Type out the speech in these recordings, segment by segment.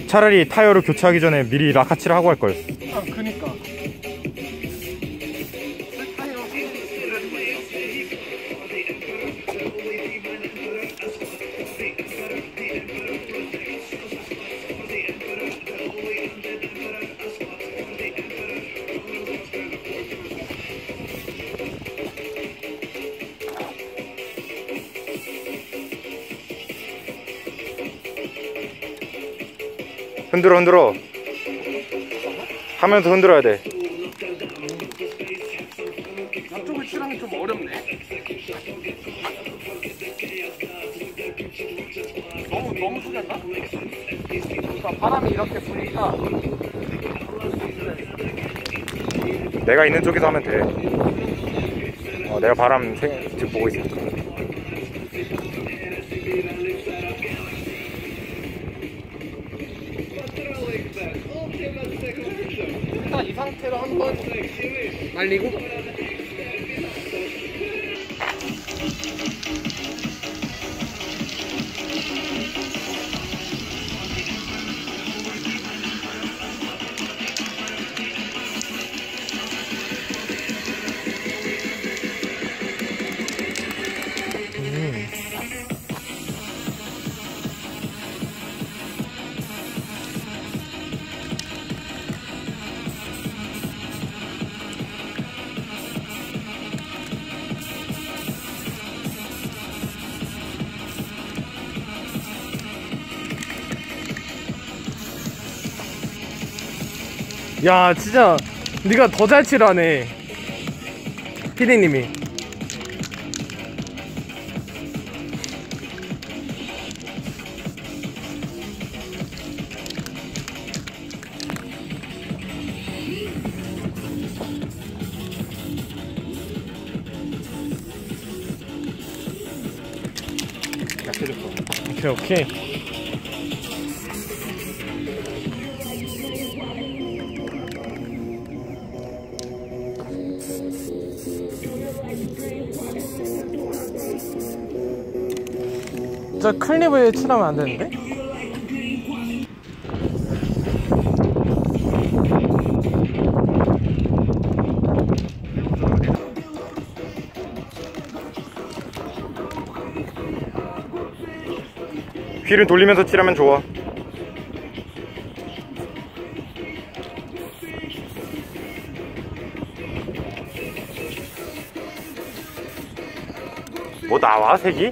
차라리 타이어를 교체하기 전에 미리 라카치를 하고 할걸. 아, 그니까. 흔들어. 하면서 흔들어야 돼. 앞쪽을 칠하면 좀 어렵네. 너무 숙였나? 그러니까 바람이 이렇게 부니까. 내가 있는 쪽에서 하면 돼. 내가 바람 지금 보고 있으니까. 일단 이 상태로 한번 날리고. 야, 진짜 네가 더 잘 칠하네, 피디님이. 오케이. 저 클립을 칠하면 안 되는데? 휠은 돌리면서 칠하면 좋아. 뭐 나와 색이?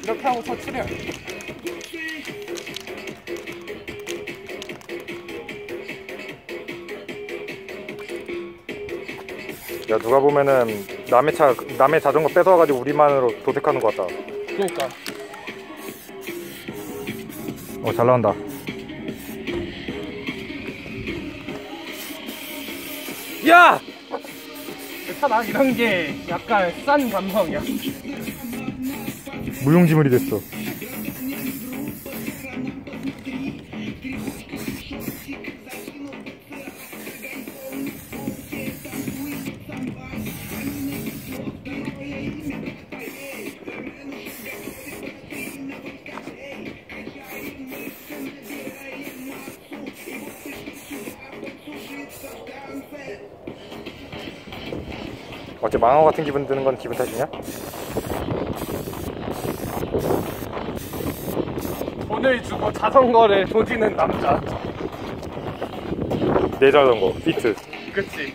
이렇게 하고 더 칠해요. 야, 누가 보면은 남의 자전거 뺏어와가지고 우리만으로 도색하는 것 같다. 그러니까. 잘 나온다. 야! 괜찮아, 이런 게 약간 싼 감성이야. 무용지물이 됐어. 어째 망어 같은 기분 드는 건 기분 탓이냐? 돈을 주고 자전거를 조지는 남자. 내 자전거 피트. 그치.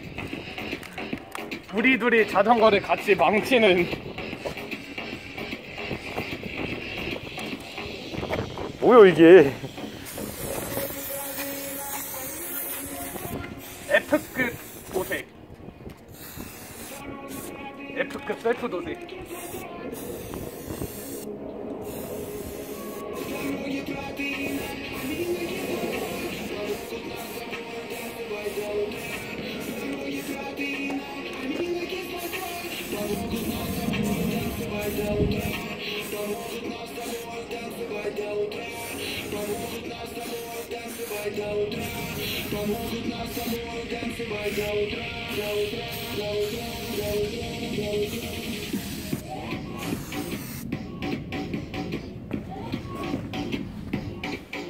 우리 둘이 자전거를 같이 망치는. 뭐야 이게? F급 도색. F급 셀프 도색.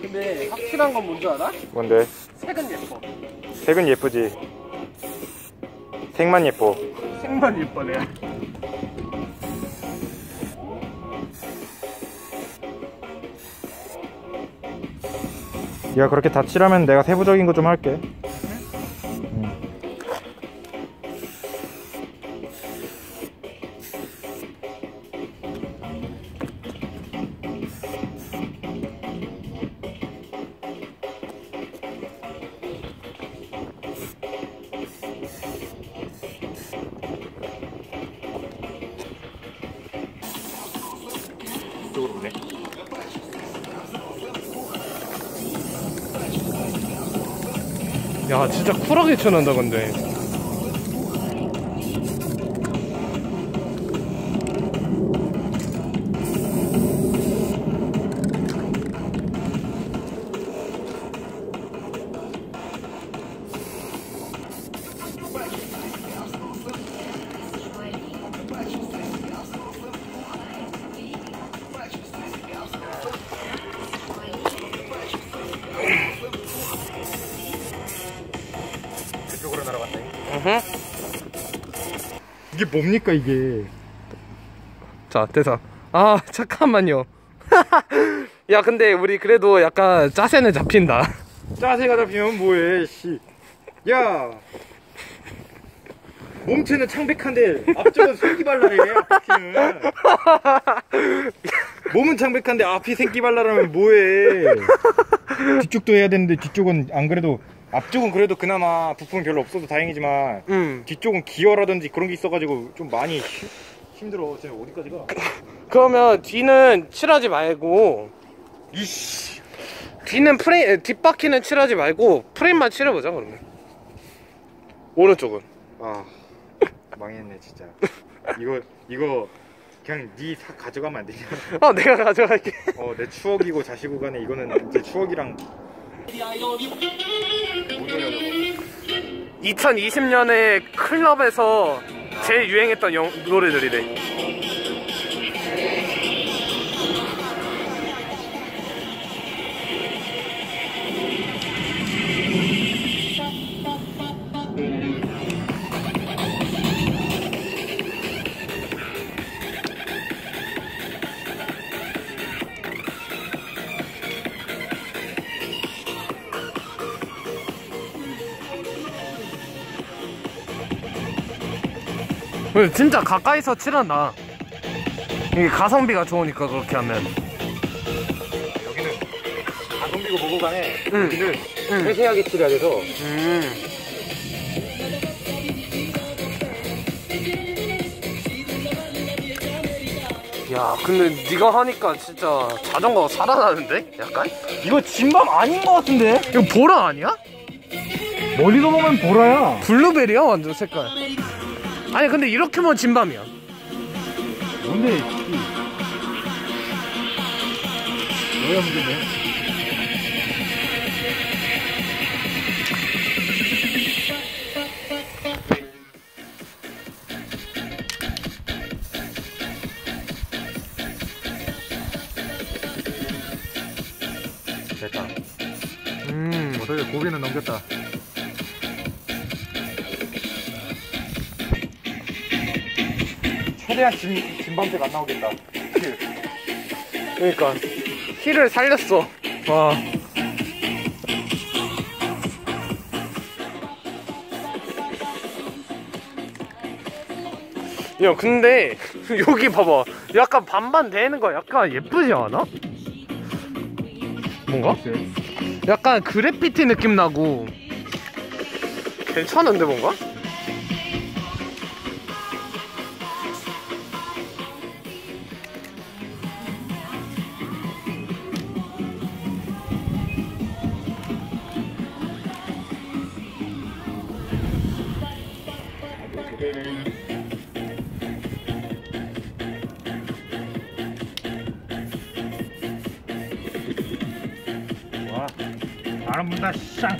근데 확실한 건 뭔지 알아? 뭔데? 색은 예뻐. 색은 예쁘지. 색만 예뻐. 색만 예뻐 내가. 네가 그렇게 다 칠하면 내가 세부적인 거 좀 할게. 이쪽으로 오네. 야 진짜 쿨하게 쳐낸다 근데. 그쪽으로 날아갔네. 으흠. 이게 뭡니까 이게? 자 대사. 아 잠깐만요. 야 근데 우리 그래도 약간 짜세는 잡힌다. 짜세가 잡히면 뭐해 씨. 야 몸체는 창백한데 앞쪽은 생기발랄해. 앞뒤는 몸은 창백한데 앞이 생기발랄하면 뭐해. 뒤쪽도 해야 되는데 뒤쪽은 안 그래도, 앞쪽은 그래도 그나마 부품이 별로 없어서 다행이지만 뒤쪽은 기어라든지 그런 게 있어가지고 좀 많이 힘들어. 쟤 어디까지 가? 그러면 뒤는 칠하지 말고, 이씨, 뒤는 프레임, 뒷바퀴는 칠하지 말고 프레임만 칠해보자 그러면. 오른쪽은. 아 망했네 진짜. 이거 그냥 네 가져가면 안 되냐? 내가 가져갈게. 내 추억이고 자시고 간에 이거는 이제 추억이랑. 2020년에 클럽에서 제일 유행했던 노래들이래. 진짜 가까이서 칠한다. 이게 가성비가 좋으니까 그렇게 하면. 여기는 가성비고 뭐고 간에 여기는 세세하게 칠해야 돼서. 야 근데 네가 하니까 진짜 자전거가 살아나는데? 약간? 이거 진밤 아닌 것 같은데? 이거 보라 아니야? 멀리서 보면 보라야. 블루베리야 완전 색깔. 아니 근데 이렇게 보면 진밤이야. 뭔데? 뭐야 문제네. 됐다. 어떻게 고비는 넘겼다. 최대한 진방색 안 나오겠다. 그러니까 힐을 살렸어. 와. 야 근데 여기 봐봐. 약간 반반 되는 거 약간 예쁘지 않아? 뭔가? 약간 그래피티 느낌 나고 괜찮은데 뭔가? 와, 바람 분다 쌍.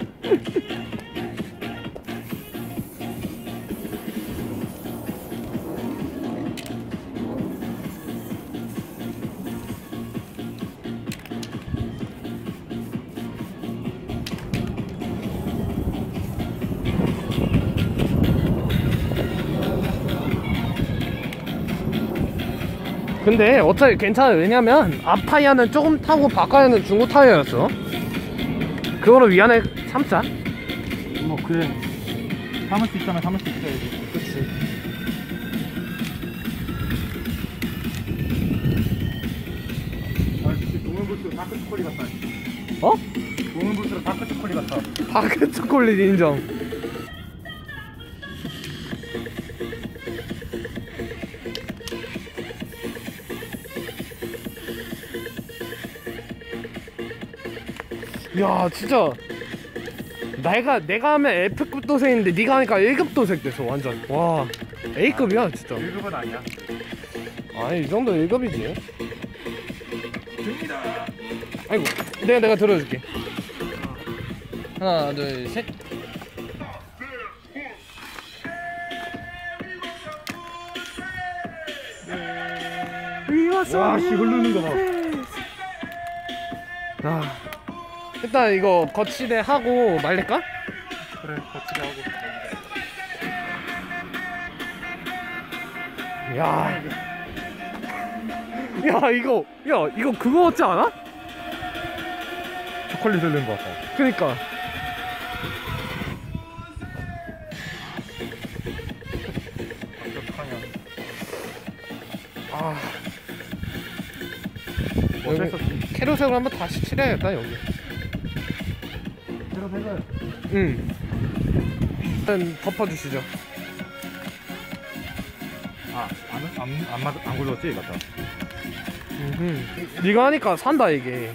근데 어차피 괜찮아. 왜냐면 앞타이어는 조금 타고 바깥에는 중고 타이어였어. 그거로 위안을 참자. 뭐 그래. 참을 수 있다면 참을 수 있어야지. 그치. 아, 진짜 동물 볼수록 다크 초콜릿 같다. 어? 동물 볼수록 다크 초콜릿 같아. 바크 초콜릿 인정. 야 진짜 내가 하면 F급 도색인데 네가 하니까 1급 도색 됐어 완전. 와 A급이야 진짜. 1급은 아니야. 아니 이 정도 1급이지. 됩니다. 아이고 내가 들어줄게. 하나 둘 셋. 와, 씨 흐르는 거 봐. 아, 일단 이거 거치대 하고 말릴까? 그래, 거치게 하고. 야, 이거 그거 같지 않아? 초콜릿 흐르는 거 같다. 그니까. 아, 어쩔 수 없지. 캐로색을 한번 다시 칠해야겠다 여기. 캐로색을. 응. 일단 덮어주시죠. 아, 안 굴렀지? 맞다. 네가 하니까 산다 이게.